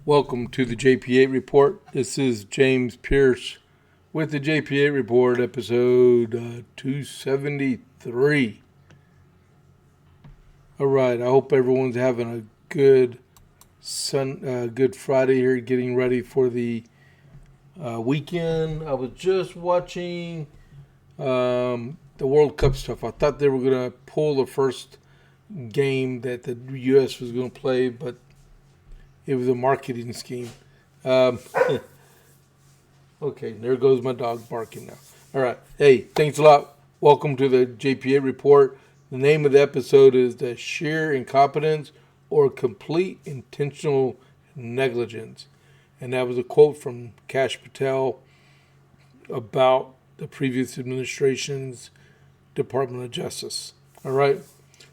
Welcome to the JP8 Report. This is James Pierce with the JP8 Report, episode 273. All right, I hope everyone's having a good Friday here, getting ready for the weekend. I was just watching the World Cup stuff. I thought they were going to pull the first game that the U.S. was going to play, but it was a marketing scheme. Okay, there goes my dog barking now. All right. Hey, thanks a lot. Welcome to the JP8 Report. The name of the episode is The Sheer Incompetence or Complete Intentional Negligence. And that was a quote from Kash Patel about the previous administration's Department of Justice. All right.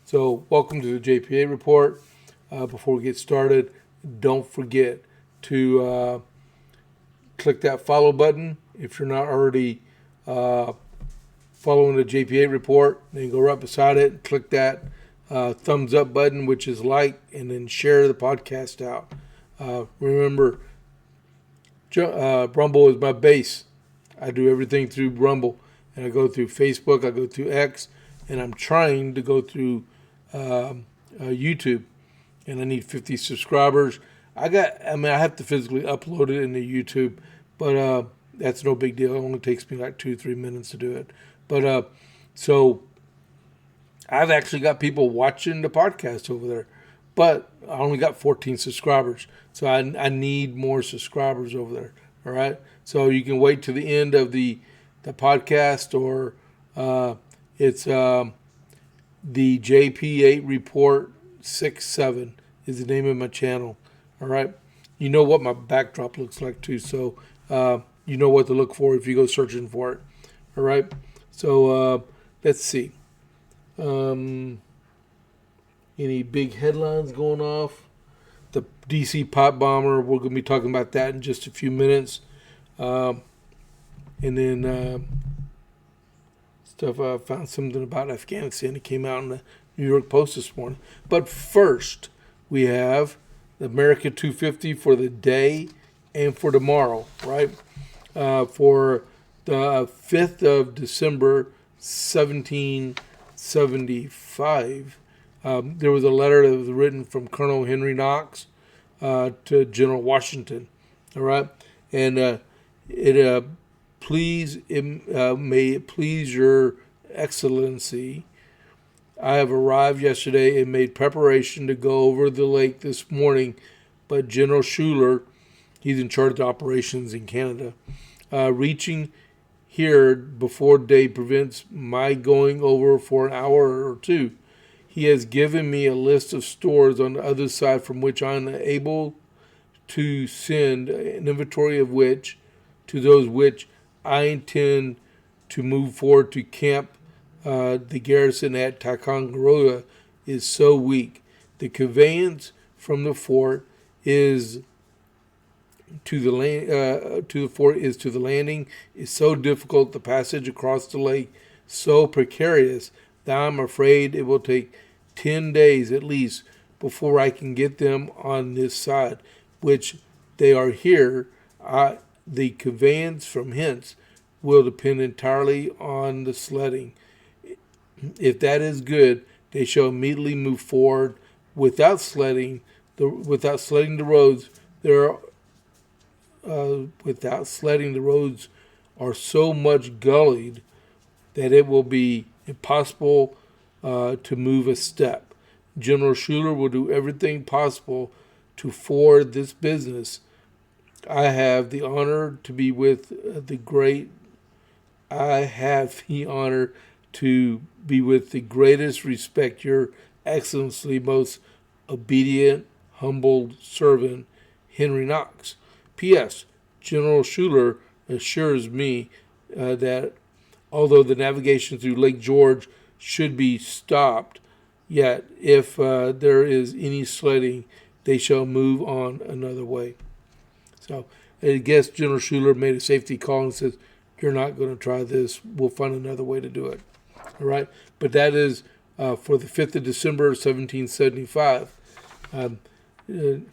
So welcome to the JP8 Report. Before we get started, don't forget to click that follow button if you're not already following the JP8 Report. Then go right beside it and click that thumbs up button, which is like, and then share the podcast out. Remember, Rumble is my base. I do everything through Rumble, and I go through Facebook, I go through X, and I'm trying to go through YouTube. And I need 50 subscribers. I have to physically upload it into YouTube, but that's no big deal. It only takes me like 2-3 minutes to do it. But so I've actually got people watching the podcast over there, but I only got 14 subscribers. So I need more subscribers over there. All right. So you can wait to the end of the podcast, or it's the JP8 Report 6-7 is the name of my channel. All right. You know what my backdrop looks like too. So you know what to look for if you go searching for it. All right. So let's see. Any big headlines going off? The DC pot bomber. We're going to be talking about that in just a few minutes. And then stuff. I found something about Afghanistan. It came out in the New York Post this morning. But first, we have the America 250 for the day and for tomorrow, right? For the 5th of December, 1775, there was a letter that was written from Colonel Henry Knox to General Washington, all right? And may it please your excellency, I have arrived yesterday and made preparation to go over the lake this morning, but General Schuler, he's in charge of operations in Canada, reaching here before day prevents my going over for an hour or two. He has given me a list of stores on the other side from which I am able to send an inventory of which, to those which I intend to move forward to camp. The garrison at Ticonderoga is so weak. The conveyance from the fort is to the landing is so difficult. The passage across the lake so precarious that I'm afraid it will take 10 days at least before I can get them on this side, which they are here. The conveyance from hence will depend entirely on the sledding. If that is good, they shall immediately move forward without sledding the roads. Without sledding, the roads are so much gullied that it will be impossible to move a step. General Schuler will do everything possible to forward this business. I have the honor to be with the greatest respect, Your Excellency, most obedient, humbled servant, Henry Knox. P.S. General Schuler assures me that although the navigation through Lake George should be stopped, yet if there is any sledding, they shall move on another way. So I guess General Schuler made a safety call and says, you're not going to try this. We'll find another way to do it. All right. But that is for the 5th of December, 1775.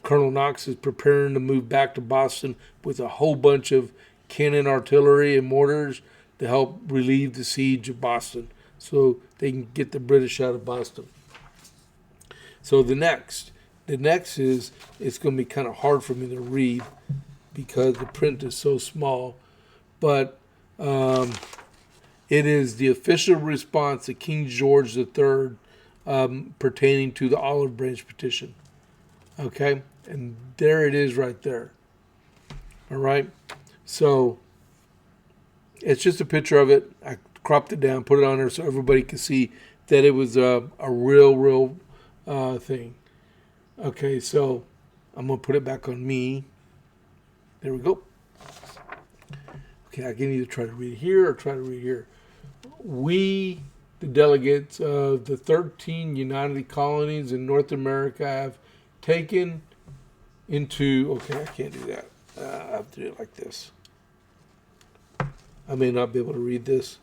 Colonel Knox is preparing to move back to Boston with a whole bunch of cannon artillery and mortars to help relieve the siege of Boston so they can get the British out of Boston. So the next is, it's going to be kind of hard for me to read because the print is so small, but it is the official response to King George III pertaining to the Olive Branch petition. Okay, and there it is right there. All right, so it's just a picture of it. I cropped it down, put it on there so everybody can see that it was a real thing. Okay, so I'm going to put it back on me. There we go. Okay, I can either try to read here or try to read here. We, the delegates of the 13 United Colonies in North America, have taken into... Okay, I can't do that. I have to do it like this. I may not be able to read this.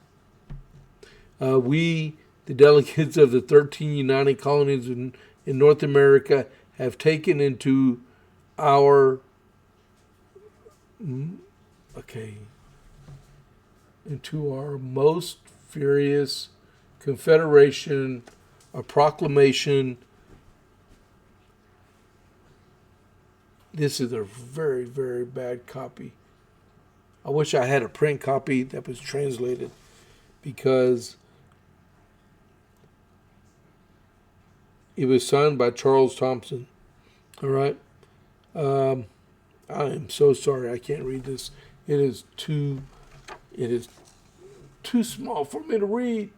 We, the delegates of the 13 United Colonies in North America, have taken into our... into our most furious confederation a proclamation. This is a very, very bad copy. I wish I had a print copy that was translated, because it was signed by Charles Thompson. All right. I am so sorry I can't read this. It is too small for me to read.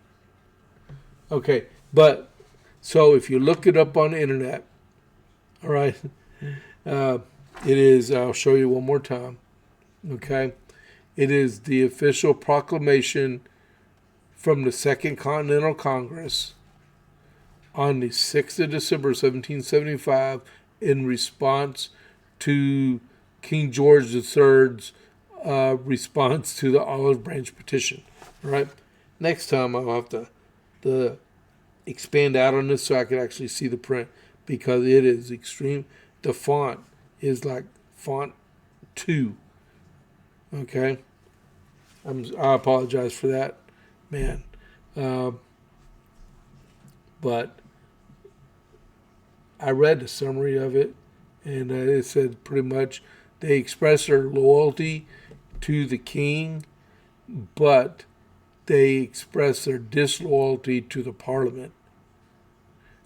Okay, but so if you look it up on the internet, all right, it is, I'll show you one more time. Okay, it is the official proclamation from the Second Continental Congress on the 6th of December, 1775, in response to King George III's response to the Olive Branch petition. All right. Next time I'll have to expand out on this so I can actually see the print, because it is extreme. The font is like font 2. Okay. I apologize for that, man. But I read the summary of it, and it said pretty much they express their loyalty to the king, but they express their disloyalty to the parliament.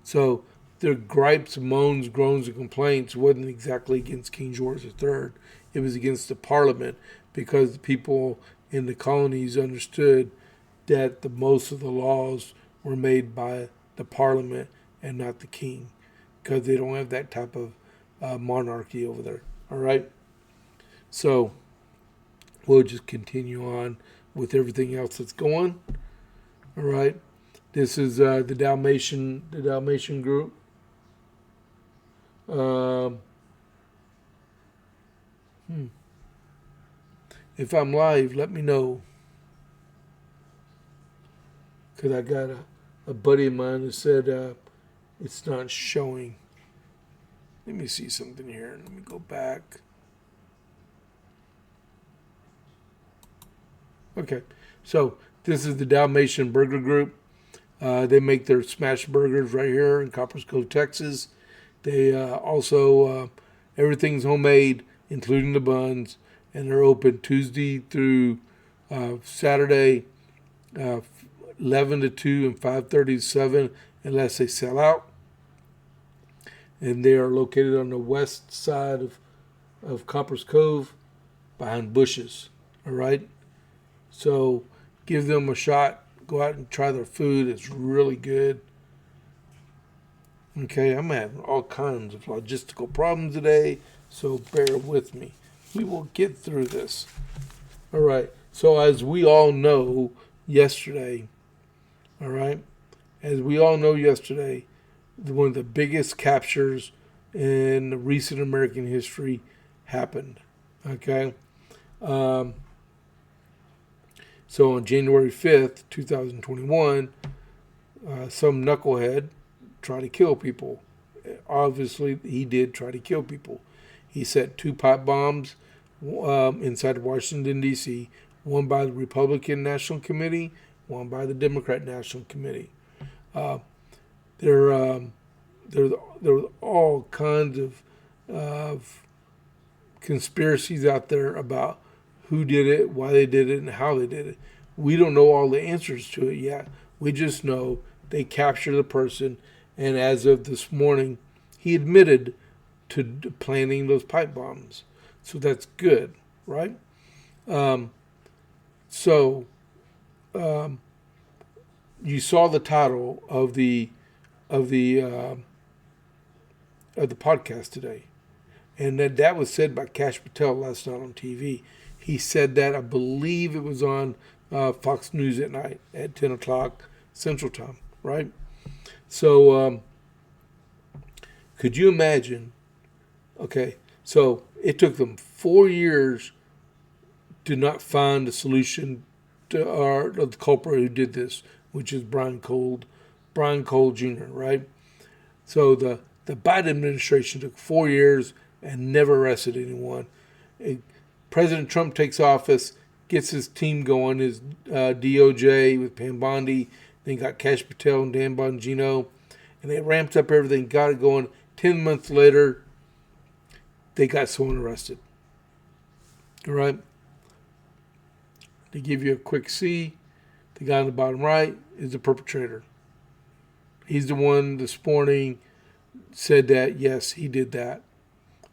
So their gripes, moans, groans, and complaints wasn't exactly against King George III. It was against the parliament, because the people in the colonies understood that most of the laws were made by the parliament and not the king, because they don't have that type of monarchy over there. All right? So we'll just continue on with everything else that's going. All right? This is the Dalmatian group. If I'm live, let me know, because I got a buddy of mine who said it's not showing. Let me see something here. Let me go back. Okay, so this is the Dalmatian Burger Group. They make their smash burgers right here in Copperas Cove, Texas. They also, everything's homemade, including the buns, and they're open Tuesday through Saturday, 11 to 2 and 5:30 to 7, unless they sell out. And they are located on the west side of Copperas Cove, behind bushes. All right? So give them a shot. Go out and try their food. It's really good. Okay, I'm having all kinds of logistical problems today, so bear with me. We will get through this. All right. So as we all know yesterday, all right, one of the biggest captures in recent American history happened. Okay. So on January 5th, 2021, some knucklehead tried to kill people obviously he did try to kill people. He set 2 pipe bombs inside Washington, D.C., one by the Republican National Committee, one by the Democrat National Committee. Uh, there were all kinds of conspiracies out there about who did it, why they did it, and how they did it. We don't know all the answers to it yet. We just know they captured the person, and as of this morning, he admitted to planting those pipe bombs. So that's good, right? You saw the title of the podcast today, and that was said by Kash Patel last night on TV. He said that, I believe it was on Fox News at night at 10 o'clock Central Time, right? So could you imagine? Okay, so it took them 4 years to not find a solution to the culprit who did this, which is Brian Cole Jr., right? So the Biden administration took 4 years and never arrested anyone. President Trump takes office, gets his team going, his DOJ with Pam Bondi, then got Kash Patel and Dan Bongino, and they ramped up everything, got it going. 10 months later, they got someone arrested. All right? To give you a quick see, the guy on the bottom right is the perpetrator. He's the one this morning said that, yes, he did that.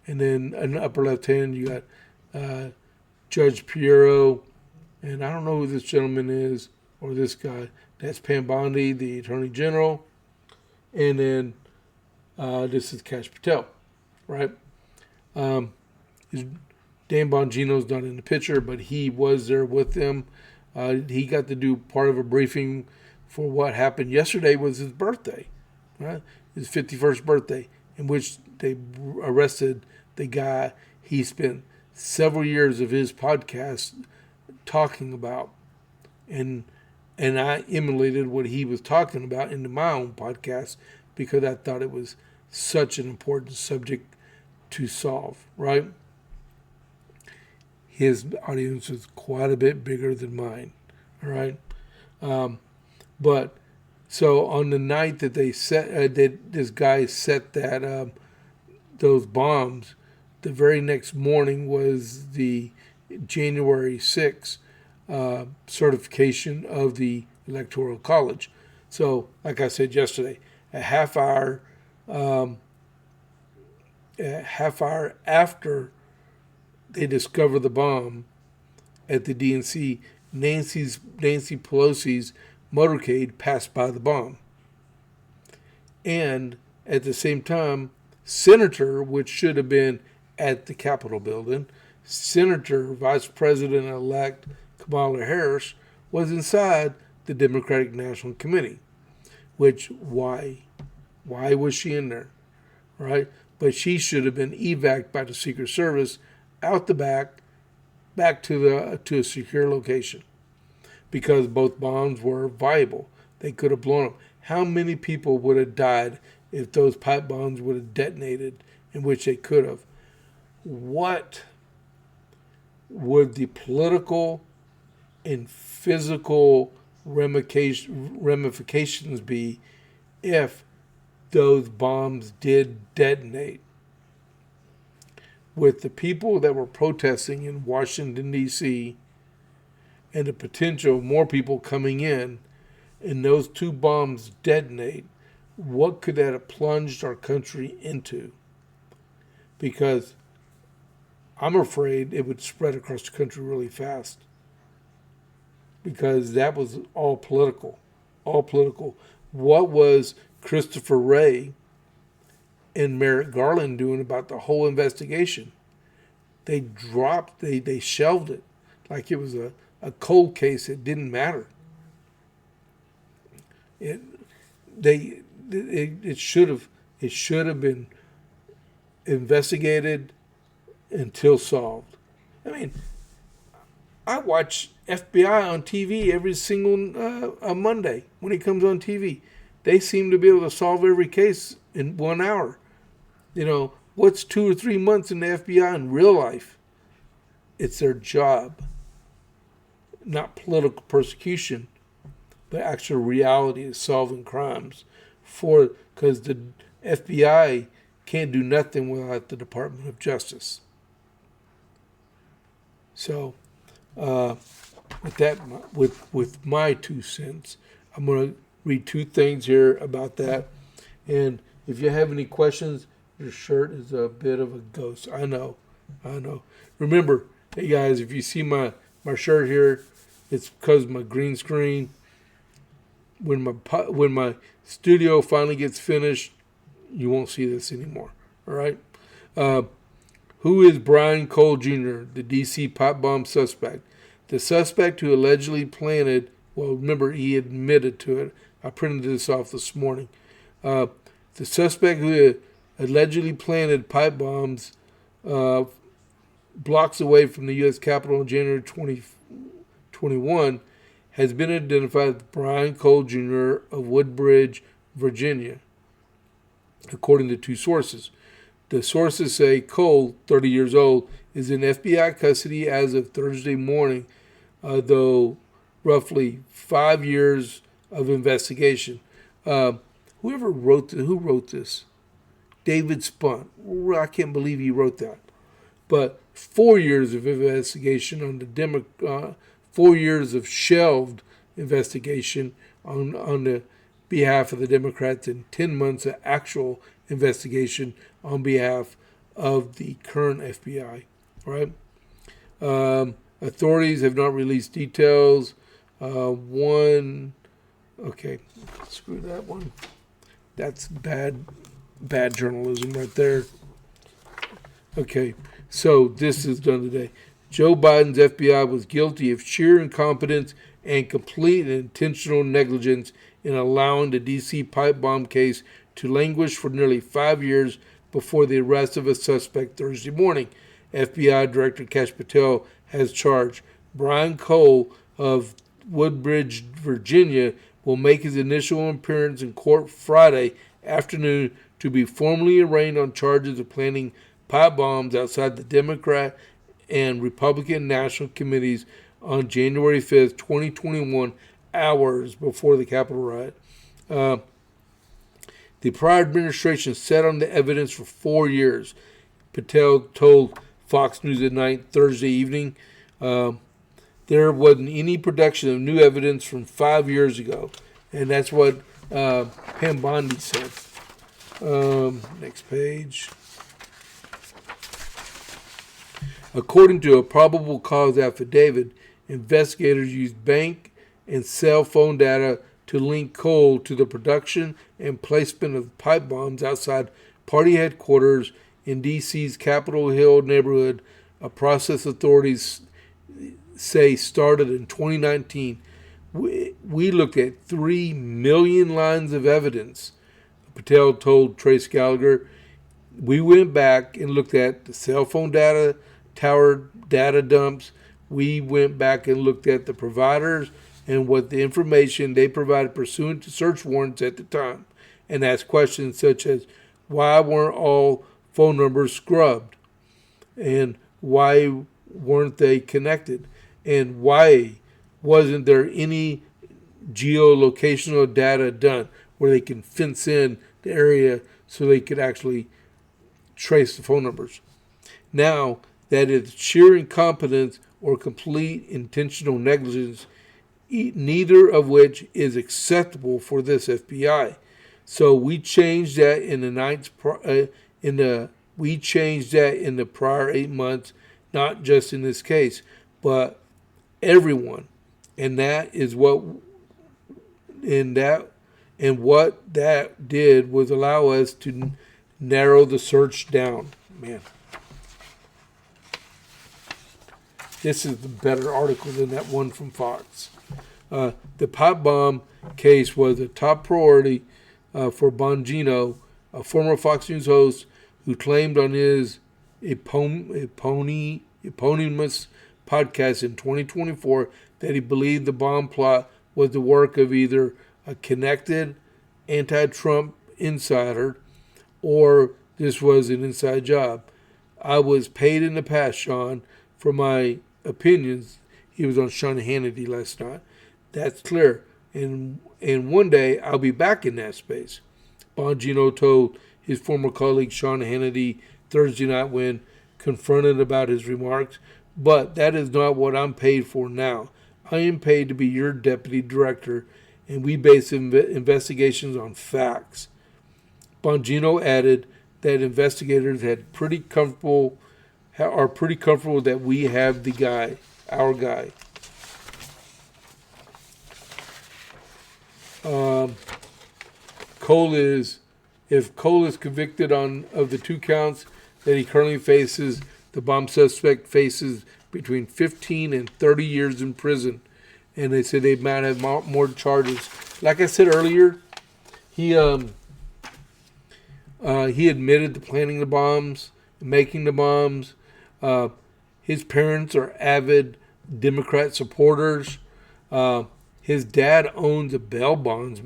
And then in the upper left hand, you got Judge Piero, and I don't know who this gentleman is, or this guy. That's Pam Bondi, the Attorney General. And then this is Kash Patel, right? Dan Bongino's not in the picture, but he was there with them. He got to do part of a briefing for what happened. Yesterday was his birthday, right? His 51st birthday, in which they arrested the guy he spent several years of his podcast talking about. And I emulated what he was talking about into my own podcast because I thought it was such an important subject to solve, right? His audience was quite a bit bigger than mine, all right? But so on the night that they set, that this guy set that those bombs, the very next morning was the January 6th certification of the Electoral College. So, like I said yesterday, a half hour after they discover the bomb at the DNC, Nancy Pelosi's motorcade passed by the bomb. And at the same time, Senator, which should have been at the Capitol building, Senator Vice President-elect Kamala Harris was inside the Democratic National Committee. Which, why was she in there, right? But she should have been evac'd by the Secret Service out the back to a secure location, because both bombs were viable. They could have blown them. How many people would have died if those pipe bombs would have detonated, in which they could have? What would the political and physical ramifications be if those bombs did detonate? With the people that were protesting in Washington, D.C., and the potential of more people coming in, and those 2 bombs detonate, what could that have plunged our country into? Because I'm afraid it would spread across the country really fast. Because that was all political. All political. What was Christopher Wray and Merrick Garland doing about the whole investigation? They shelved it like it was a cold case. It didn't matter. It should have been investigated until solved. I mean, I watch FBI on TV every single Monday when it comes on TV. They seem to be able to solve every case in 1 hour. What's 2 or 3 months in the FBI in real life? It's their job, not political persecution, but actual reality of solving crimes. Because the FBI can't do nothing without the Department of Justice. So, with my 2 cents, I'm going to read 2 things here about that. And if you have any questions, your shirt is a bit of a ghost. I know. Remember, hey guys, if you see my shirt here, it's because of my green screen. When my studio finally gets finished, you won't see this anymore. All right. Who is Brian Cole Jr., the D.C. pipe bomb suspect? The suspect who allegedly planted. Well, remember, he admitted to it. I printed this off this morning. The suspect who allegedly planted pipe bombs blocks away from the U.S. Capitol in January 2021 has been identified as Brian Cole Jr. of Woodbridge, Virginia, according to 2 sources. The sources say Cole, 30 years old, is in FBI custody as of Thursday morning, though roughly 5 years of investigation. Who wrote this? David Spunt. I can't believe he wrote that. But 4 years of investigation on the 4 years of shelved investigation on the behalf of the Democrats, and 10 months of actual investigation on behalf of the current FBI. Right? Authorities have not released details. Okay, screw that one. That's bad journalism right there. Okay, so this is done today. Joe Biden's FBI was guilty of sheer incompetence and complete and intentional negligence in allowing the D.C. pipe bomb case to languish for nearly 5 years before the arrest of a suspect Thursday morning. FBI Director Kash Patel has charged. Brian Cole of Woodbridge, Virginia, will make his initial appearance in court Friday afternoon to be formally arraigned on charges of planting pipe bombs outside the Democrat and Republican National Committees on January 5th, 2021, hours before the Capitol riot. The prior administration sat on the evidence for 4 years, Patel told Fox News at Night Thursday evening. There wasn't any production of new evidence from 5 years ago, and that's what Pam Bondi said. Next page. According to a probable cause affidavit, investigators used bank and cell phone data to link Cole to the production and placement of pipe bombs outside party headquarters in D.C.'s Capitol Hill neighborhood, a process authorities say started in 2019. We looked at 3 million lines of evidence, Patel told Trace Gallagher. We went back and looked at the cell phone data, tower data dumps. We went back and looked at the providers and what the information they provided pursuant to search warrants at the time, and asked questions such as why weren't all phone numbers scrubbed, and why weren't they connected, and why wasn't there any geolocational data done where they can fence in the area so they could actually trace the phone numbers. Now, that is sheer incompetence or complete intentional negligence, neither of which is acceptable for this FBI. So we changed that in the prior 8 months, not just in this case, but everyone. And that is what what that did was allow us to narrow the search down. Man, this is the better article than that one from Fox. The pipe bomb case was a top priority for Bongino, a former Fox News host who claimed on his eponymous podcast in 2024 that he believed the bomb plot was the work of either a connected anti-Trump insider or this was an inside job. I was paid in the past, Sean, for my opinions. He was on Sean Hannity last night. That's clear. And one day I'll be back in that space. Bongino told his former colleague Sean Hannity Thursday night when confronted about his remarks, but that is not what I'm paid for now. I am paid to be your deputy director, and we base investigations on facts. Bongino added that investigators are pretty comfortable that we have our guy. If Cole is convicted of the 2 counts that he currently faces, the bomb suspect faces between 15 and 30 years in prison. And they said they might have more charges. Like I said earlier, he admitted to planning the bombs, making the bombs. His parents are avid Democrat supporters. His dad owns a bail bonds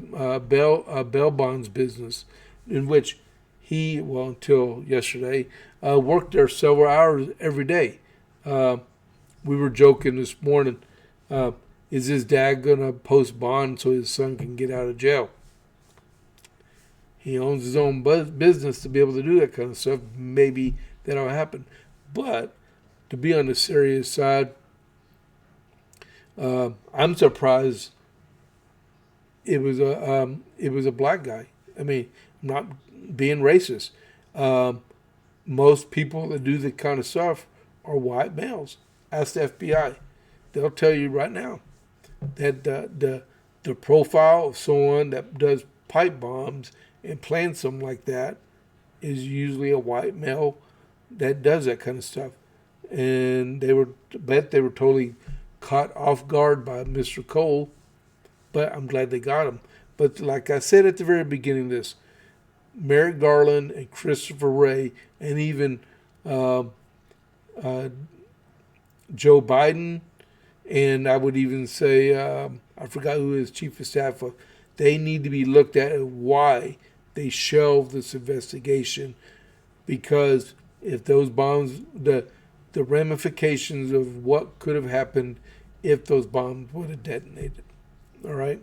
business, in which he, until yesterday, worked there several hours every day. We were joking this morning. Is his dad going to post bond so his son can get out of jail? He owns his own business to be able to do that kind of stuff. Maybe that'll happen. But to be on the serious side, I'm surprised it was a black guy. I mean, I'm not being racist. Most people that do the kind of stuff are white males. Ask the FBI. They'll tell you right now that the profile of someone that does pipe bombs and plans something like that is usually a white male that does that kind of stuff. And they were totally caught off guard by Mr. Cole, but I'm glad they got him. But like I said at the very beginning of this, Merrick Garland and Christopher Wray and even Joe Biden, and I would even say, I forgot who his chief of staff was, they need to be looked at why they shelved this investigation, because if those bombs, the ramifications of what could have happened if those bombs would have detonated. All right?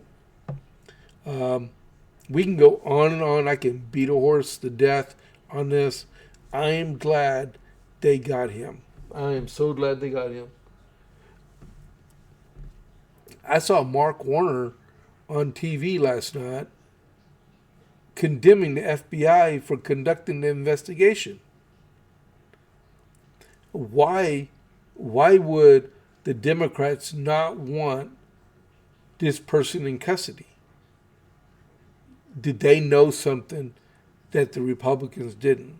We can go on and on. I can beat a horse to death on this. I am glad they got him. I am so glad they got him. I saw Mark Warner on TV last night condemning the FBI for conducting the investigation. Why would the Democrats not want this person in custody? Did they know something that the Republicans didn't?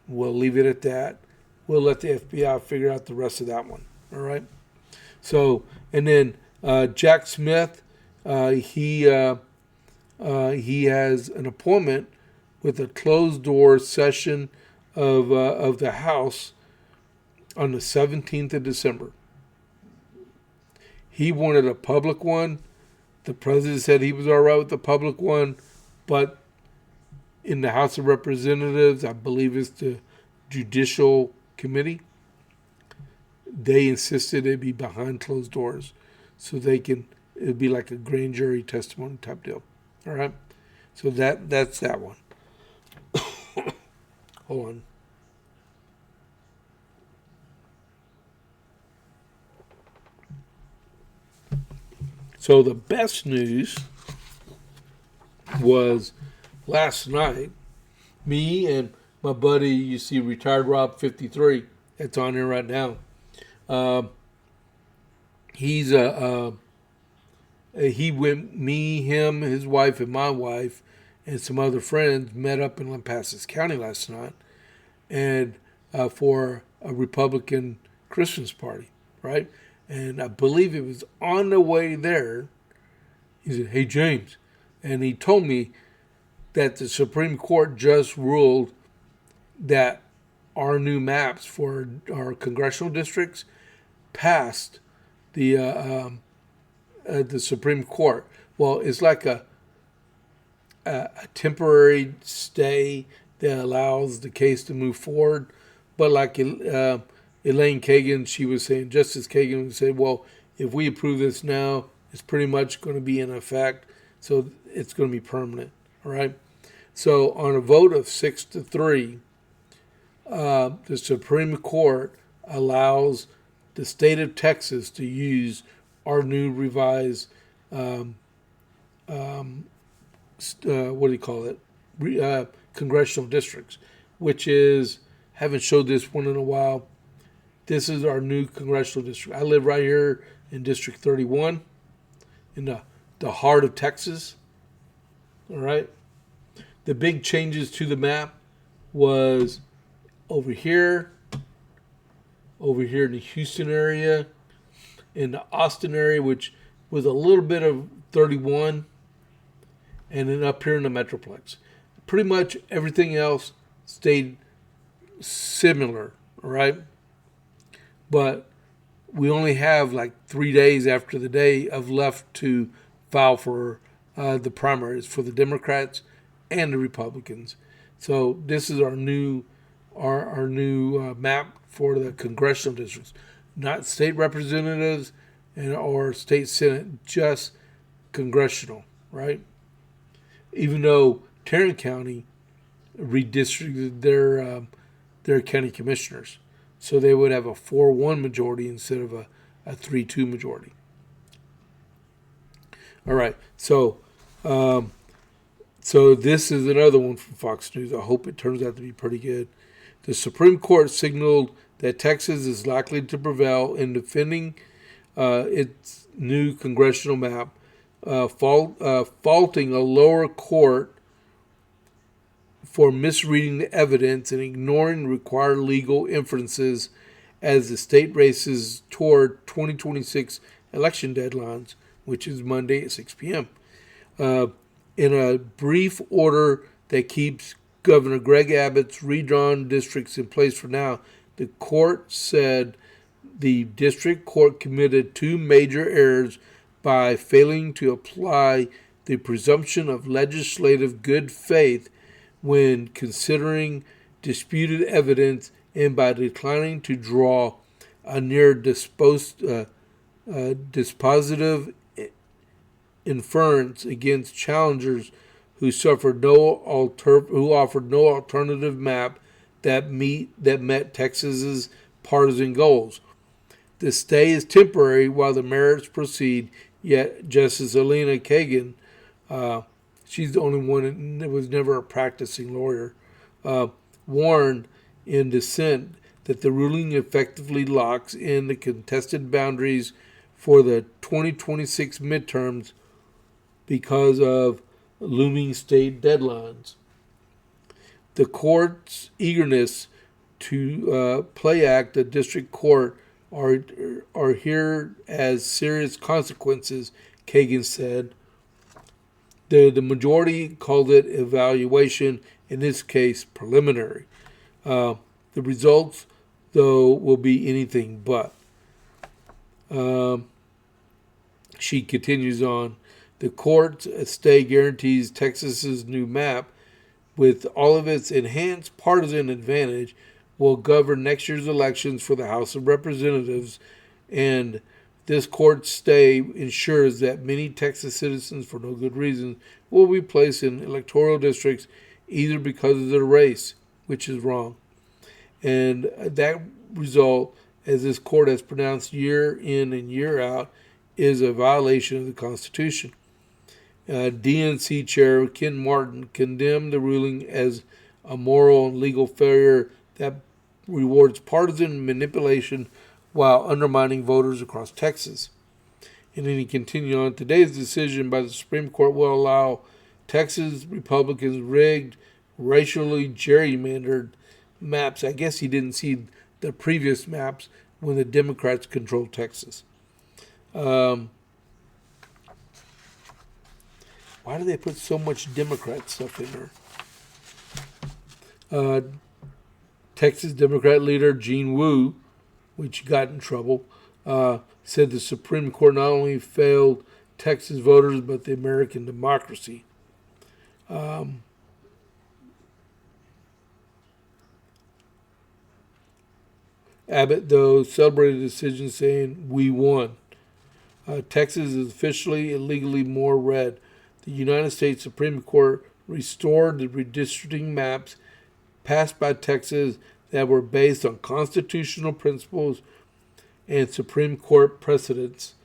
We'll leave it at that. We'll let the FBI figure out the rest of that one. All right? So, and then Jack Smith, he has an appointment with a closed-door session of the House on the 17th of December. He wanted a public one. The president said he was all right with the public one, but in the House of Representatives, I believe it's the Judicial Committee, they insisted it be behind closed doors so it'd be like a grand jury testimony type deal. All right? So that's that one. Hold on. So the best news was last night, me and my buddy, you see, Retired Rob 53, that's on here right now. He went, me, him, his wife, and my wife, and some other friends met up in Lampasas County last night, and for a Republican Christmas party, right? And I believe it was on the way there. He said, "Hey, James," and he told me that the Supreme Court just ruled that our new maps for our congressional districts passed the Supreme Court. Well, it's like a temporary stay that allows the case to move forward. But like Elaine Kagan, she was saying, Justice Kagan would say, well, if we approve this now, it's pretty much going to be in effect, so it's going to be permanent. All right. So on a vote of 6-3, the Supreme Court allows the state of Texas to use our new revised, congressional districts, which is, haven't showed this one in a while. This is our new congressional district. I live right here in District 31, in the heart of Texas. All right. The big changes to the map was over here in the Houston area, in the Austin area, which was a little bit of 31, and then up here in the Metroplex. Pretty much everything else stayed similar, all right? But we only have like 3 days after the day of left to file for the primaries for the Democrats and the Republicans. So this is our new map for the congressional districts, not state representatives or state senate, just congressional, right? Even though Tarrant County redistricted their county commissioners, so they would have a 4-1 majority instead of a 3-2 majority. All right, so this is another one from Fox News. I hope it turns out to be pretty good. The Supreme Court signaled that Texas is likely to prevail in defending its new congressional map, faulting a lower court for misreading the evidence and ignoring required legal inferences as the state races toward 2026 election deadlines, which is Monday at 6 p.m. In a brief order that keeps Governor Greg Abbott's redrawn districts in place for now, the court said the district court committed 2 major errors by failing to apply the presumption of legislative good faith when considering disputed evidence and by declining to draw a near dispositive inference against challengers who offered no alternative map that met Texas's partisan goals. The stay is temporary while the merits proceed. Yet Justice Elena Kagan, she's the only one that was never a practicing lawyer, warned in dissent that the ruling effectively locks in the contested boundaries for the 2026 midterms because of looming state deadlines. The court's eagerness to play act the district court are here as serious consequences, Kagan said. The majority called it evaluation, in this case preliminary. The results, though, will be anything but. She continues on. The court's stay guarantees Texas's new map, with all of its enhanced partisan advantage, will govern next year's elections for the House of Representatives, and this court stay ensures that many Texas citizens, for no good reason, will be placed in electoral districts either because of their race, which is wrong. And that result, as this court has pronounced year in and year out, is a violation of the Constitution. DNC Chair Ken Martin condemned the ruling as a moral and legal failure that rewards partisan manipulation while undermining voters across Texas. And then he continued on, today's decision by the Supreme Court will allow Texas Republicans rigged, racially gerrymandered maps. I guess he didn't see the previous maps when the Democrats controlled Texas. Why do they put so much Democrat stuff in there? Texas Democrat leader Gene Wu, which got in trouble, said the Supreme Court not only failed Texas voters, but the American democracy. Abbott, though, celebrated the decision, saying, "We won." Texas is officially and legally more red. The United States Supreme Court restored the redistricting maps passed by Texas that were based on constitutional principles and Supreme Court precedents.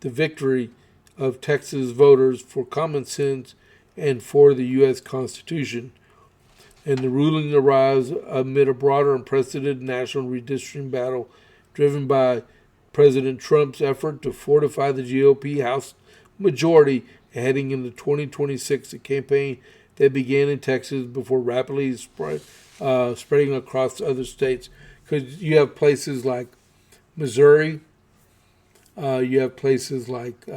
The victory of Texas voters for common sense and for the U.S. Constitution. And the ruling arrives amid a broader unprecedented national redistricting battle driven by President Trump's effort to fortify the GOP House majority heading into 2026, a campaign that began in Texas before rapidly spreading across other states. Because you have places like Missouri, you have places like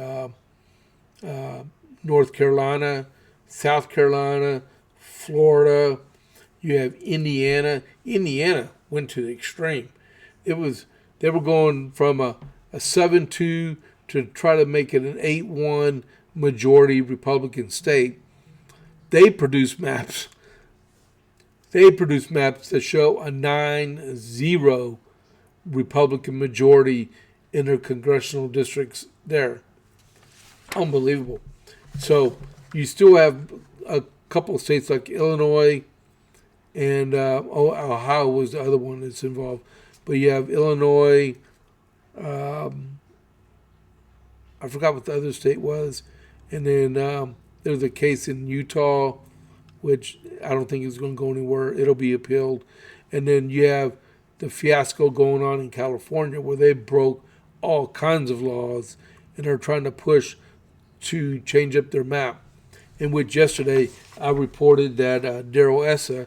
North Carolina, South Carolina, Florida. You have Indiana. Indiana went to the extreme. They were going from a 7-2 to try to make it an 8-1 majority Republican state. They produce maps. They produce maps that show a 9-0 Republican majority in their congressional districts there. Unbelievable. So you still have a couple of states like Illinois and Ohio was the other one that's involved. But you have Illinois, I forgot what the other state was. And then there's a case in Utah, which I don't think is going to go anywhere. It'll be appealed. And then you have the fiasco going on in California where they broke all kinds of laws and are trying to push to change up their map. In which yesterday I reported that Darrell Issa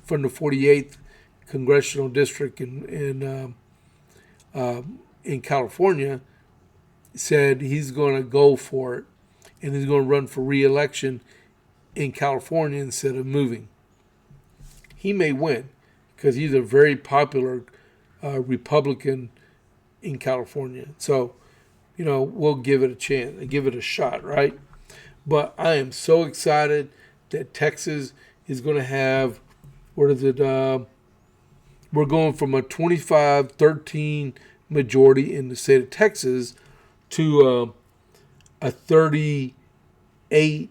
from the 48th Congressional District in California said he's going to go for it and he's going to run for re-election in California instead of moving. He may win because he's a very popular Republican in California. So, we'll give it a chance, give it a shot, right? But I am so excited that Texas is going to have, we're going from a 25-13 majority in the state of Texas to a 38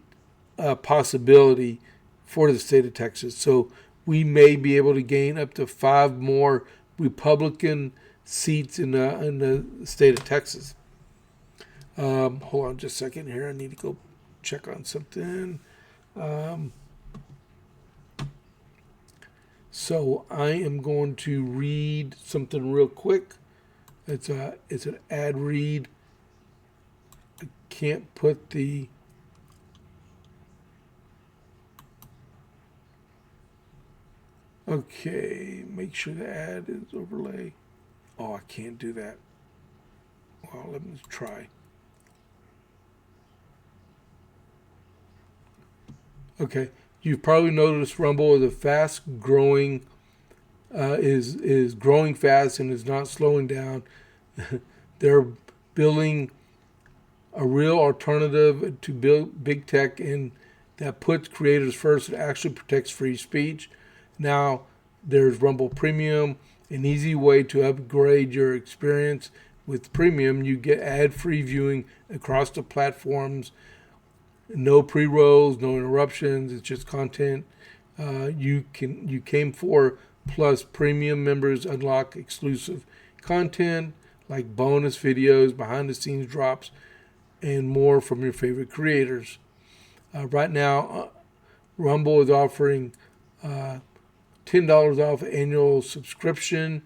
possibility for the state of Texas. So we may be able to gain up to 5 more Republican seats in the state of Texas. Hold on just a second here. I need to go check on something. So I am going to read something real quick. It's an ad read. I can't put the okay. Make sure the ad is overlay. Oh, I can't do that. Well, let me try. Okay, you've probably noticed Rumble is a fast growing, is growing fast and is not slowing down. They're building a real alternative to big tech and that puts creators first and actually protects free speech. Now there's Rumble Premium, an easy way to upgrade your experience. With Premium, you get ad-free viewing across the platforms. No pre-rolls, no interruptions. It's just content you came for. Plus, Premium members unlock exclusive content like bonus videos, behind-the-scenes drops, and more from your favorite creators. Right now, Rumble is offering $10 off annual subscription.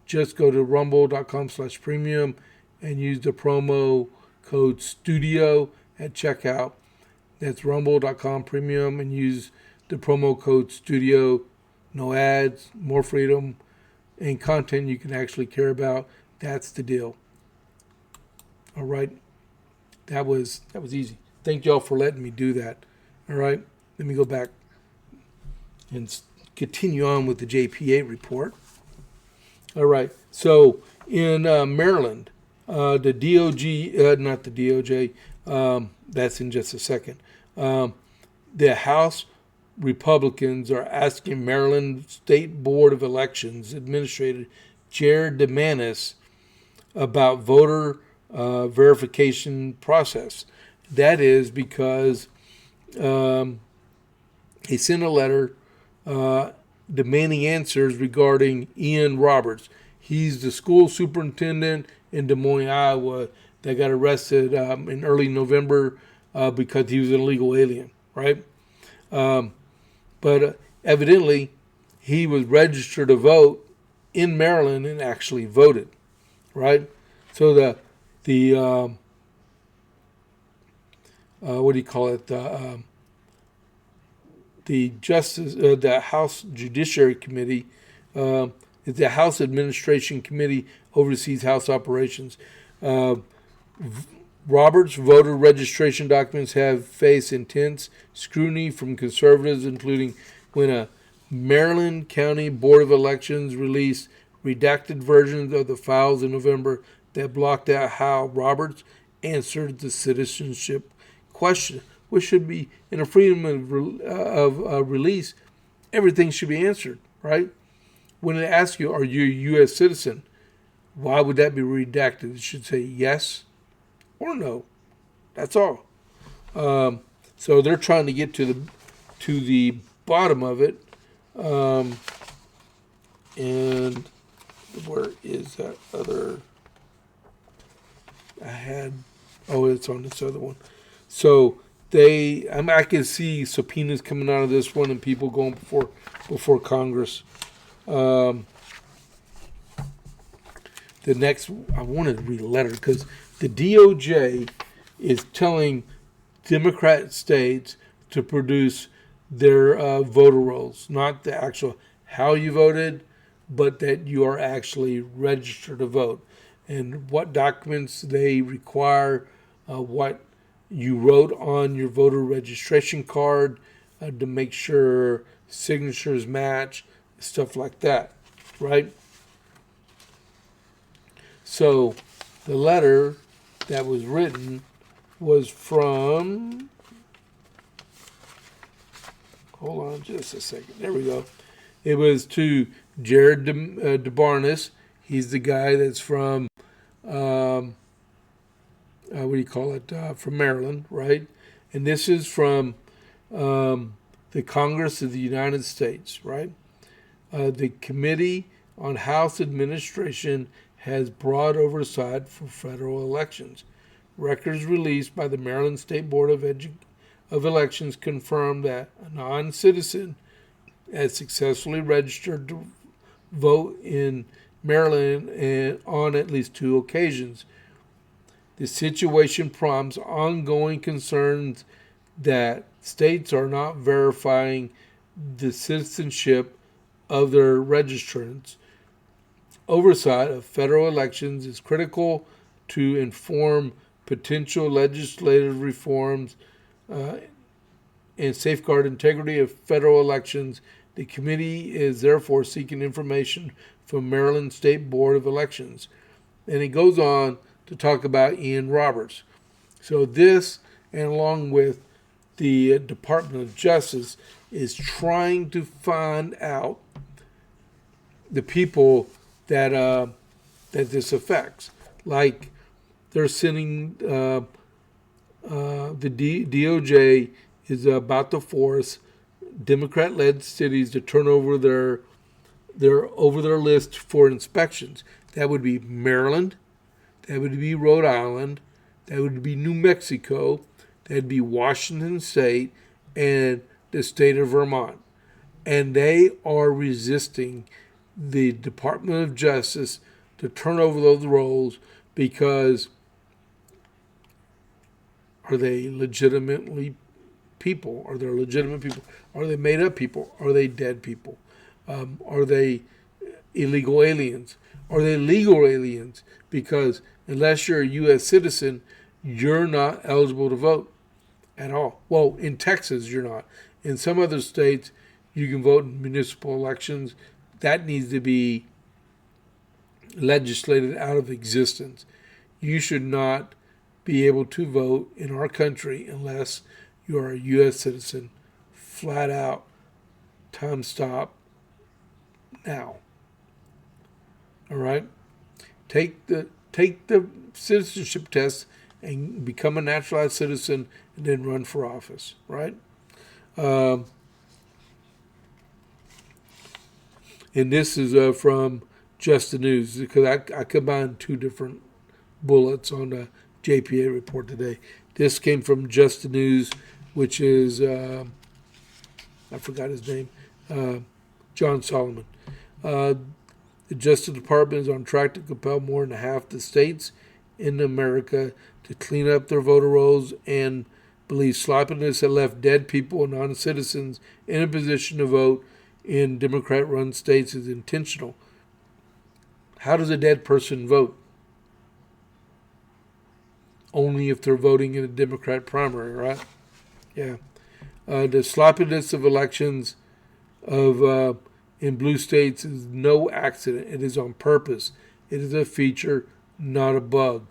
Just go to rumble.com/premium and use the promo code STUDIO at checkout. That's rumble.com premium and use the promo code STUDIO. No ads, more freedom, and content you can actually care about. That's the deal. All right. That was easy. Thank y'all for letting me do that. All right. Let me go back and continue on with the JP8 report. All right. So in Maryland, the DOJ, not the DOJ, that's in just a second. The House Republicans are asking Maryland State Board of Elections Administrator Jared DeManis about voter verification process. That is because he sent a letter demanding answers regarding Ian Roberts. He's the school superintendent in Des Moines, Iowa, that got arrested in early November because he was an illegal alien, right? But evidently, he was registered to vote in Maryland and actually voted, right? So the what do you call it? The the House Judiciary Committee is the House Administration Committee oversees House operations. Roberts' voter registration documents have faced intense scrutiny from conservatives, including when a Maryland County Board of Elections released redacted versions of the files in November that blocked out how Roberts answered the citizenship question, which should be in a freedom of release. Everything should be answered, right? When they ask you, are you a U.S. citizen? Why would that be redacted? It should say yes or no. That's all. So they're trying to get to the bottom of it. And where is that other? I had. Oh, it's on this other one. So I can see subpoenas coming out of this one and people going before Congress. The next, I wanted to read a letter because the DOJ is telling Democrat states to produce their voter rolls, not the actual how you voted, but that you are actually registered to vote, and what documents they require, what you wrote on your voter registration card to make sure signatures match, stuff like that, right? So the letter that was written was from, hold on just a second, there we go. It was to Jared DeBarnis. He's the guy that's from, what do you call it, from Maryland, right? And this is from the Congress of the United States, right? The Committee on House Administration has broad oversight for federal elections. Records released by the Maryland State Board of Elections confirm that a non-citizen has successfully registered to vote in Maryland and on at least 2 occasions. The situation prompts ongoing concerns that states are not verifying the citizenship of their registrants. Oversight of federal elections is critical to inform potential legislative reforms and safeguard integrity of federal elections. The committee is therefore seeking information from Maryland State Board of Elections. And it goes on to talk about Ian Roberts. So this, and along with the Department of Justice, is trying to find out the people that this affects. Like they're sending the DOJ is about to force Democrat-led cities to turn over their list for inspections. That would be Maryland, that would be Rhode Island, that would be New Mexico, that would be Washington State, and the state of Vermont. And they are resisting the Department of Justice to turn over those rolls because are they legitimately people? Are they legitimate people? Are they made up people? Are they dead people? Are they illegal aliens? Are they legal aliens? Because unless you're a U.S. citizen, you're not eligible to vote at all. Well, in Texas, you're not. In some other states, you can vote in municipal elections. That needs to be legislated out of existence. You should not be able to vote in our country unless you are a U.S. citizen flat out, time stop now. All right? Take the citizenship test and become a naturalized citizen and then run for office, right? And this is from Just the News, because I combined two different bullets on the JP8 report today. This came from Just the News, which is, I forgot his name, John Solomon. The Justice Department is on track to compel more than half the states in America to clean up their voter rolls and believes sloppiness that left dead people and non-citizens in a position to vote in Democrat-run states is intentional. How does a dead person vote? Only if they're voting in a Democrat primary, right? Yeah. The sloppiness of elections in blue states is no accident. It is on purpose. It is a feature, not a bug.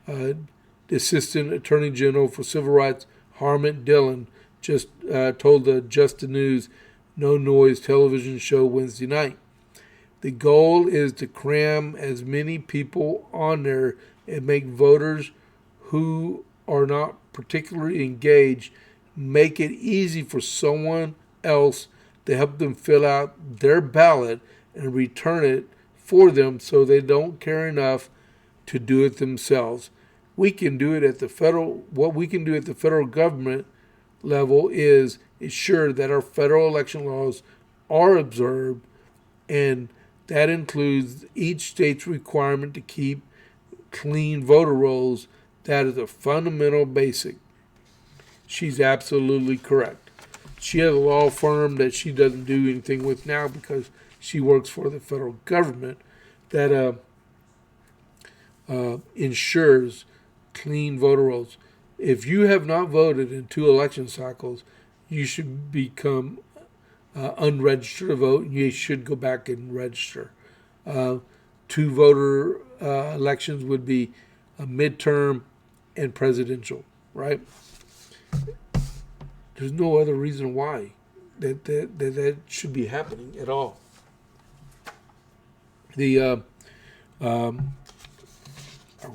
The Assistant Attorney General for Civil Rights, Harmon Dillon, just told the Just the News No Noise television show Wednesday night. The goal is to cram as many people on there and make voters who are not particularly engaged, make it easy for someone else to help them fill out their ballot and return it for them so they don't care enough to do it themselves. We can do it at the what we can do at the federal government level is ensure that our federal election laws are observed, and that includes each state's requirement to keep clean voter rolls. That is a fundamental basic. She's absolutely correct. She has a law firm that she doesn't do anything with now because she works for the federal government that ensures clean voter rolls. If you have not voted in 2 election cycles, you should become unregistered to vote. You should go back and register. 2 voter elections would be a midterm and presidential, right? There's no other reason why that should be happening at all. I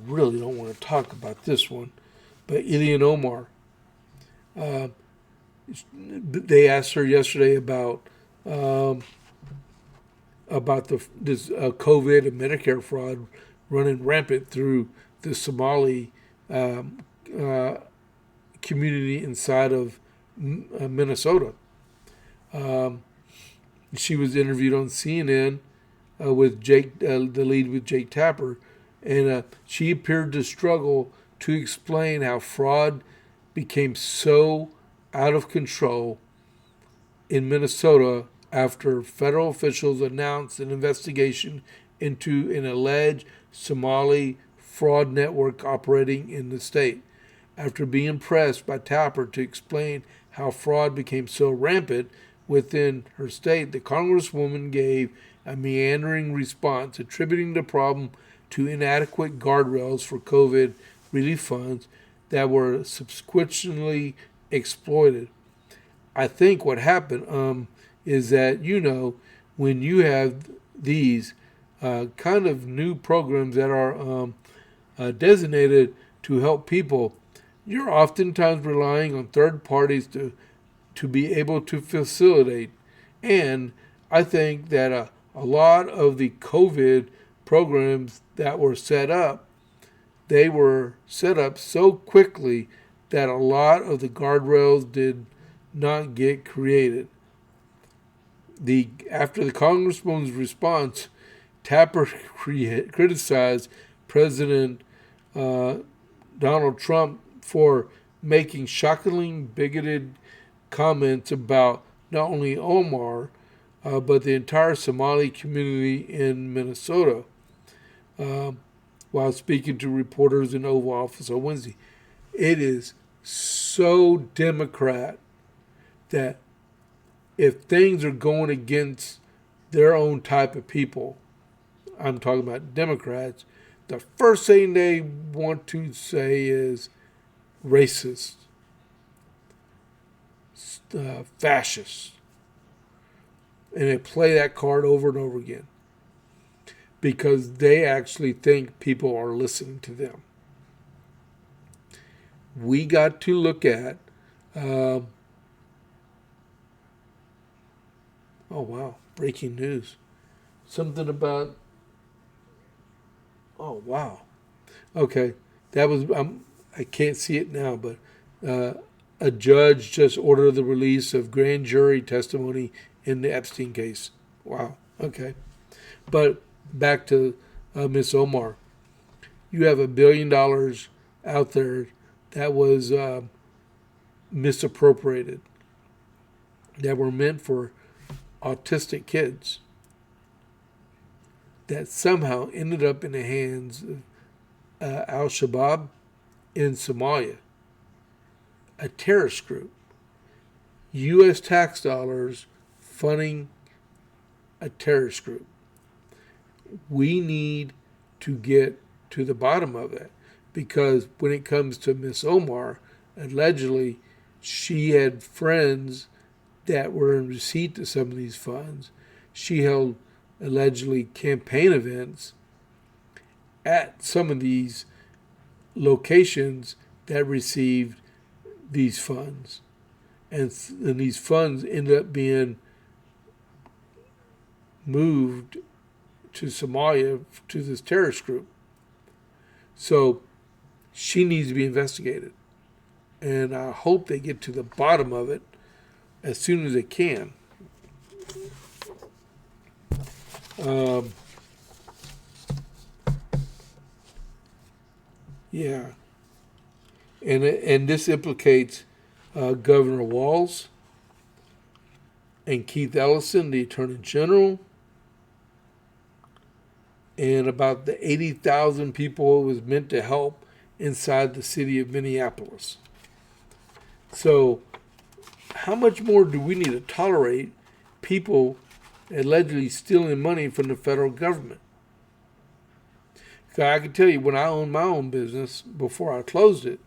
really don't want to talk about this one, but Ilhan Omar, they asked her yesterday about this COVID and Medicare fraud running rampant through the Somali community inside of Minnesota. She was interviewed on CNN with Jake, the lead with Jake Tapper, and she appeared to struggle to explain how fraud became so out of control in Minnesota after federal officials announced an investigation into an alleged Somali fraud network operating in the state. After being pressed by Tapper to explain how fraud became so rampant within her state, the Congresswoman gave a meandering response, attributing the problem to inadequate guardrails for COVID relief funds that were subsequently exploited. I think what happened is that, when you have these kind of new programs that are designated to help people, you're oftentimes relying on third parties to be able to facilitate. And I think that a lot of the COVID programs that were set up, they were set up so quickly that a lot of the guardrails did not get created. After the Congressman's response, Tapper criticized President Donald Trump for making shockingly bigoted comments about not only Omar, but the entire Somali community in Minnesota, while speaking to reporters in Oval Office on Wednesday. It is so Democrat that if things are going against their own type of people, I'm talking about Democrats, the first thing they want to say is racist. fascists. And they play that card over and over again because they actually think people are listening to them. We got to look at, oh wow, breaking news. Something about, oh wow. Okay, that was, I can't see it now, but a judge just ordered the release of grand jury testimony in the Epstein case. Wow, okay. But back to Miss Omar. You have $1 billion out there that was misappropriated, that were meant for autistic kids, that somehow ended up in the hands of Al-Shabaab in Somalia, a terrorist group. U.S. tax dollars funding a terrorist group. We need to get to the bottom of it, because when it comes to Miss Omar, allegedly she had friends that were in receipt of some of these funds. She held allegedly campaign events at some of these locations that received these funds. And these funds ended up being moved to Somalia to this terrorist group. So she needs to be investigated. And I hope they get to the bottom of it as soon as they can. Yeah. And this implicates Governor Walz and Keith Ellison, the Attorney General, and about the 80,000 people it was meant to help inside the city of Minneapolis. So how much more do we need to tolerate people allegedly stealing money from the federal government? Because I can tell you, when I owned my own business, before I closed it,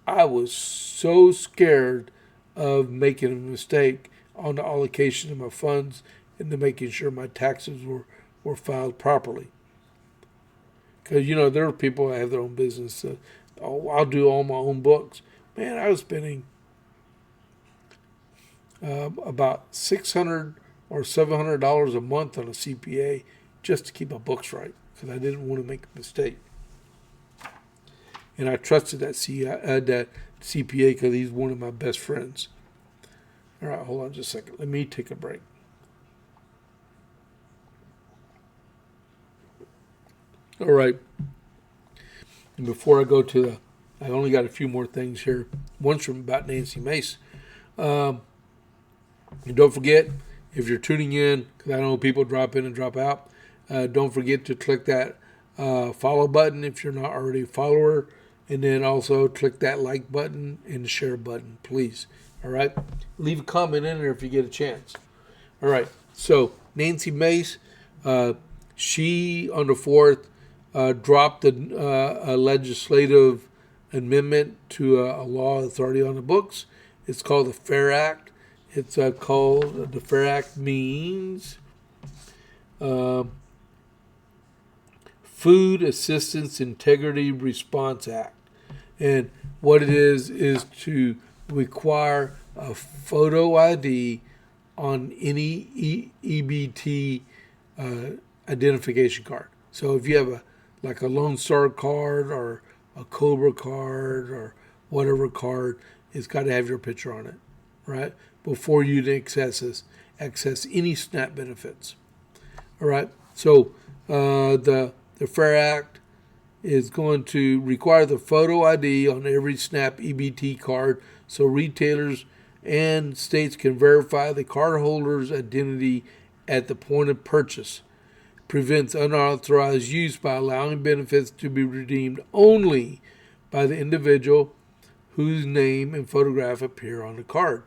I was so scared of making a mistake on the allocation of my funds and to making sure my taxes were filed properly. Because, there are people that have their own business. I'll do all my own books. Man, I was spending about $600 or $700 a month on a CPA just to keep my books right, because I didn't want to make a mistake. And I trusted that CPA because he's one of my best friends. All right, hold on just a second. Let me take a break. All right. And before I go to I only got a few more things here. One's from about Nancy Mace. And don't forget, if you're tuning in, because I know people drop in and drop out, don't forget to click that follow button if you're not already a follower. And then also click that like button and the share button, please. All right? Leave a comment in there if you get a chance. All right. So Nancy Mace, she, on the 4th, dropped a legislative amendment to a law that's already on the books. It's called the FAIR Act. It's called, the FAIR Act means Food Assistance Integrity Response Act. And what it is to require a photo ID on any EBT identification card. So if you have a Lone Star card or a Cobra card or whatever card, it's got to have your picture on it, right? Before you access any SNAP benefits. All right. So the FAIR Act is going to require the photo ID on every SNAP EBT card so retailers and states can verify the cardholder's identity at the point of purchase. Prevents unauthorized use by allowing benefits to be redeemed only by the individual whose name and photograph appear on the card.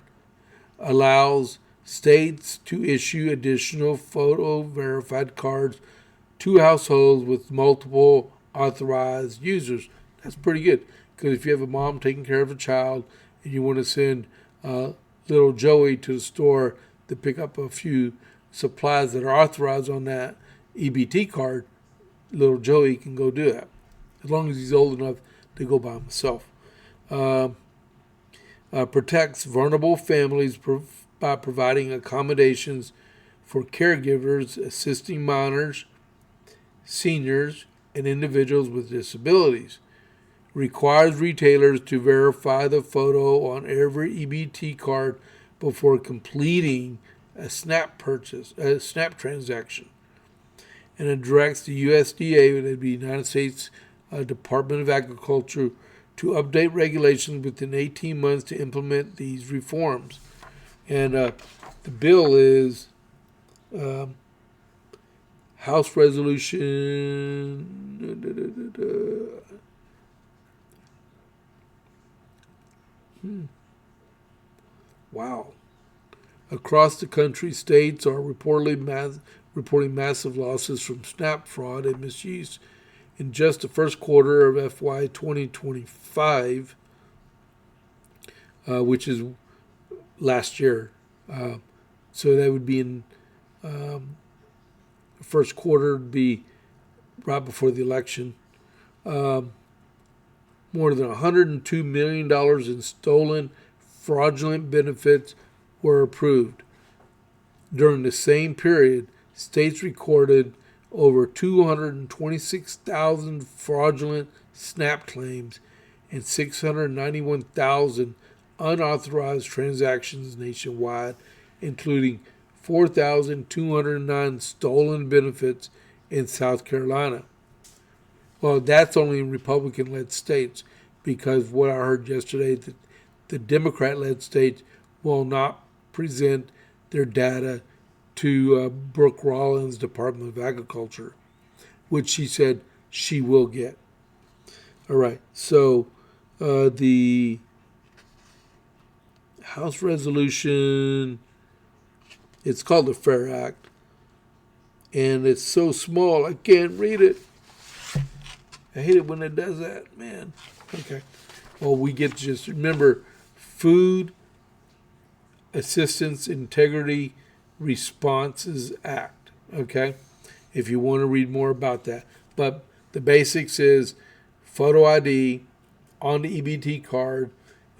Allows states to issue additional photo verified cards to households with multiple authorized users. That's pretty good, because if you have a mom taking care of a child and you want to send little Joey to the store to pick up a few supplies that are authorized on that EBT card, little Joey can go do that, as long as he's old enough to go by himself. Protects vulnerable families by providing accommodations for caregivers, assisting minors, seniors, and individuals with disabilities. Requires retailers to verify the photo on every EBT card before completing a SNAP transaction. And it directs the USDA, that'd be United States Department of Agriculture, to update regulations within 18 months to implement these reforms. And the bill is House Resolution. Wow. Across the country, states are reporting massive losses from SNAP fraud and misuse. In just the first quarter of FY 2025, which is last year, so that would be in the first quarter, would be right before the election. More than $102 million in stolen, fraudulent benefits were approved. During the same period, states recorded over 226,000 fraudulent SNAP claims and 691,000 unauthorized transactions nationwide, including 4,209 stolen benefits in South Carolina. Well, that's only in Republican-led states, because what I heard yesterday, that the Democrat-led states will not present their data to Brooke Rollins' Department of Agriculture, which she said she will get. All right, so the House resolution, it's called the FAIR Act, and it's so small I can't read it. I hate it when it does that, man. Okay. Well, we get to just remember Food Assistance Integrity Responses Act. Okay. If you want to read more about that. But the basics is photo ID on the EBT card,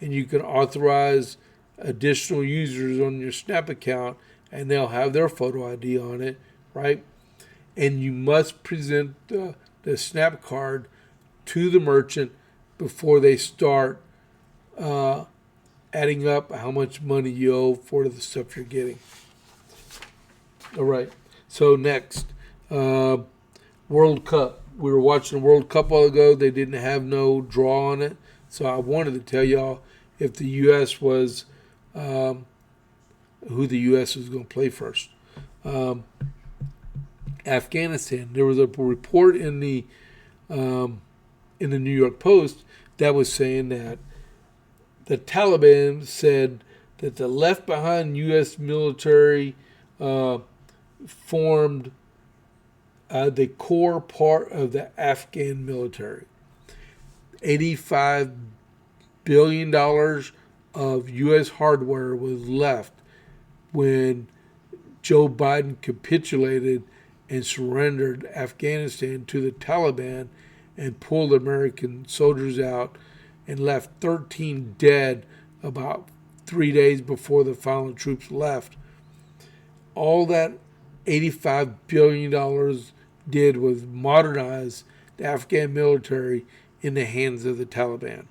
and you can authorize additional users on your SNAP account, and they'll have their photo ID on it, right? And you must present the SNAP card to the merchant before they start adding up how much money you owe for the stuff you're getting. All right. So next, World Cup. We were watching the World Cup a while ago. They didn't have no draw on it. So I wanted to tell y'all if the U.S. was, who the U.S. was going to play first. Afghanistan. There was a report in the New York Post that was saying that the Taliban said that the left behind U.S. military formed the core part of the Afghan military. $85 billion of U.S. hardware was left when Joe Biden capitulated and surrendered Afghanistan to the Taliban and pulled American soldiers out and left 13 dead about 3 days before the final troops left. All that $85 billion did was modernize the Afghan military in the hands of the Taliban.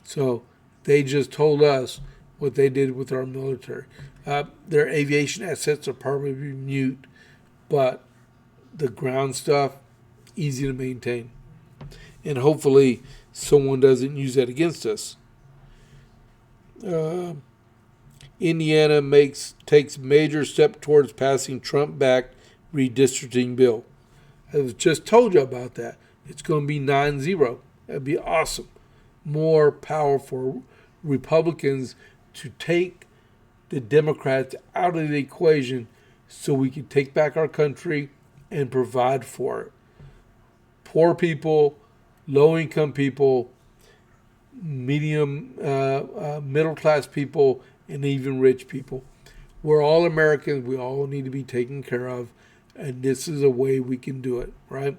So they just told us what they did with our military. Their aviation assets are probably mute, but the ground stuff, easy to maintain. And hopefully someone doesn't use that against us. Indiana takes major step towards passing Trump-backed redistricting bill. I was just told you about that. It's going to be 9-0. That'd be awesome. More power for Republicans to take the Democrats out of the equation so we can take back our country and provide for it. Poor people, low-income people, medium, middle class people, and even rich people. We're all Americans. We all need to be taken care of. And this is a way we can do it, right?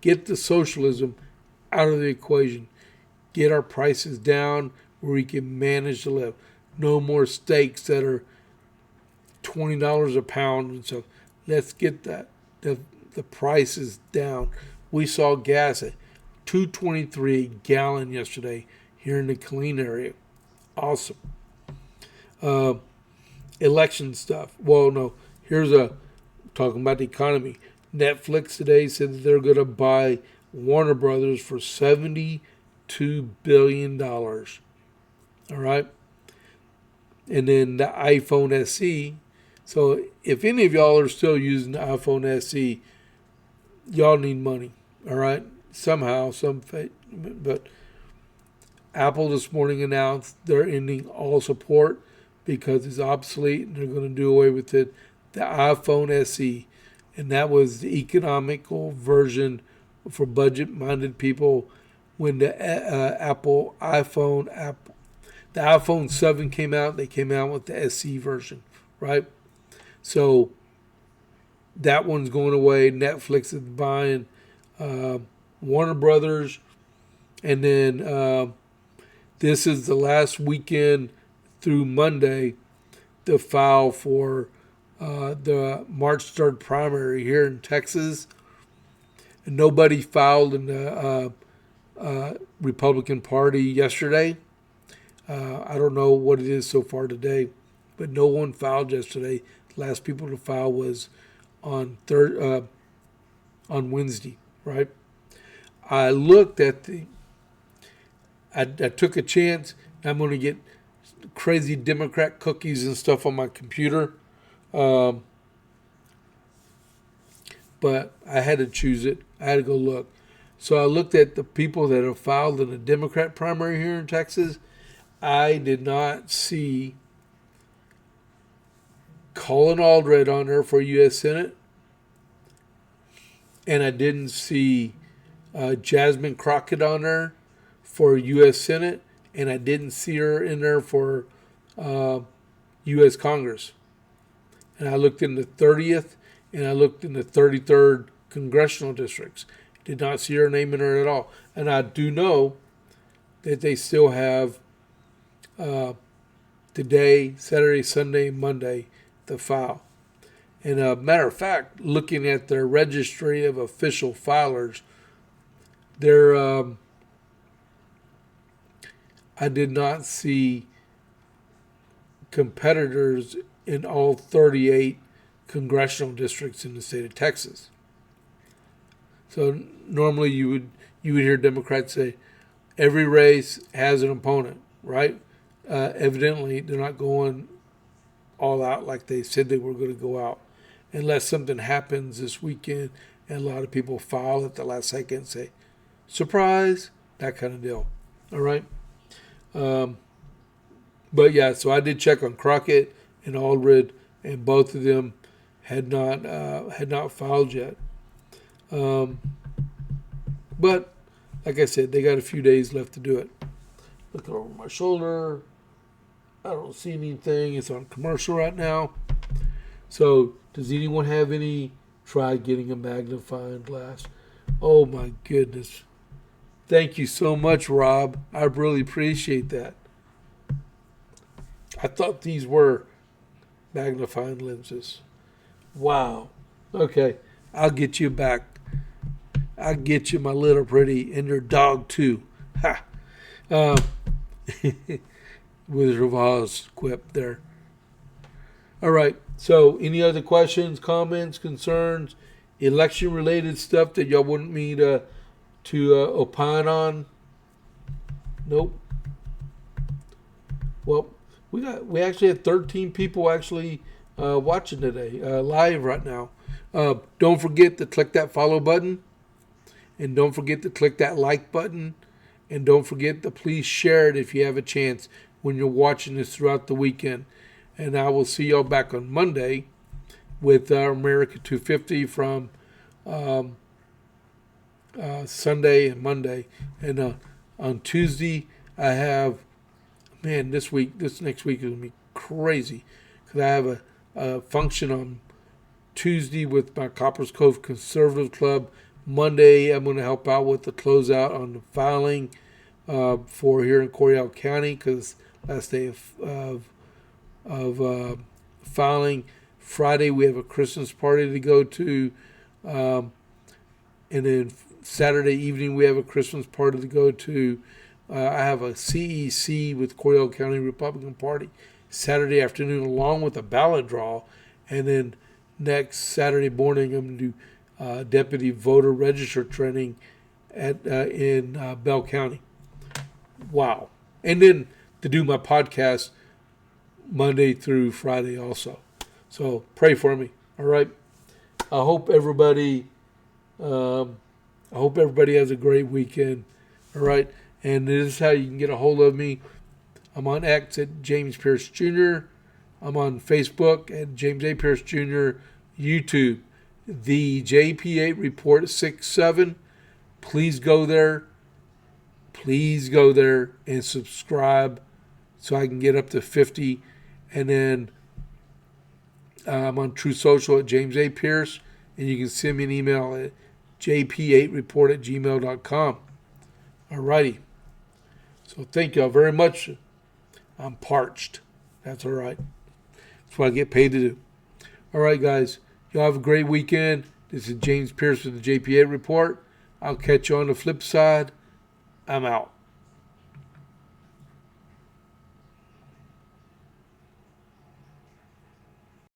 Get the socialism out of the equation. Get our prices down where we can manage to live. No more steaks that are $20 a pound and so let's get the prices down. We saw gas at $2.23 a gallon yesterday here in the Killeen area. Awesome. Election stuff. Well, no. Here's talking about the economy. Netflix today said that they're going to buy Warner Brothers for $72 billion. All right. And then the iPhone SE. So if any of y'all are still using the iPhone SE, y'all need money. All right. Somehow, but Apple this morning announced they're ending all support because it's obsolete and they're going to do away with it. The iPhone SE, and that was the economical version for budget-minded people. When the the iPhone 7 came out, they came out with the SE version, right? So that one's going away. Netflix is buying Warner Brothers, and then this is the last weekend through Monday to file for the March 3rd primary here in Texas. And nobody filed in the Republican Party yesterday. I don't know what it is so far today, but no one filed yesterday. The last people to file was on Wednesday, right? I looked at I took a chance. I'm going to get crazy Democrat cookies and stuff on my computer. But I had to choose it. I had to go look. So I looked at the people that have filed in the Democrat primary here in Texas. I did not see Colin Aldred on there for U.S. Senate. And I didn't see Jasmine Crockett on there for U.S. Senate. And I didn't see her in there for U.S. Congress. And I looked in the 30th and I looked in the 33rd congressional districts. Did not see her name in there at all. And I do know that they still have today, Saturday, Sunday, Monday, to file. And a matter of fact, looking at their registry of official filers, I did not see competitors in all 38 congressional districts in the state of Texas. So normally you would hear Democrats say every race has an opponent, right? Evidently, they're not going all out like they said they were going to go out, unless something happens this weekend and a lot of people file at the last second and say, surprise, that kind of deal. All right. But yeah, so I did check on Crockett and Aldred, and both of them had not filed yet. But like I said, they got a few days left to do it. Looking over my shoulder, I don't see anything. It's on commercial right now. So does anyone have any? Try getting a magnifying glass. Oh my goodness. Thank you so much, Rob. I really appreciate that. I thought these were magnifying lenses. Wow. Okay, I'll get you back. I'll get you, my little pretty, and your dog too. Ha. Wizard of Oz quip there. All right. So, any other questions, comments, concerns, election-related stuff that y'all want me to opine on? Nope. Well, we actually had 13 people actually watching today, live right now. Don't forget to click that follow button, and don't forget to click that like button, and don't forget to please share it if you have a chance when you're watching this throughout the weekend. And I will see y'all back on Monday with America 250 from Sunday and Monday. And on Tuesday, I have, man, this next week is going to be crazy because I have a function on Tuesday with my Coppers Cove Conservative Club. Monday, I'm going to help out with the closeout on the filing for here in Coryell County because last day of filing. Friday, we have a Christmas party to go to. And then Saturday evening, we have a Christmas party to go to. I have a CEC with Coryell County Republican Party Saturday afternoon along with a ballot draw. And then next Saturday morning, I'm going to do deputy voter register training in Bell County. Wow. And then to do my podcast Monday through Friday also. So pray for me. All right. I hope everybody has a great weekend. All right. And this is how you can get a hold of me. I'm on X at James Pierce Jr. I'm on Facebook at James A. Pierce Jr. YouTube, the JP8 Report 67. Please go there. Please go there and subscribe so I can get up to 50. And then I'm on True Social at James A. Pierce. And you can send me an email at jp8report@gmail.com. All righty. So thank y'all very much. I'm parched. That's all right. That's what I get paid to do. All right, guys. Y'all have a great weekend. This is James Pierce with the JP8 Report. I'll catch you on the flip side. I'm out.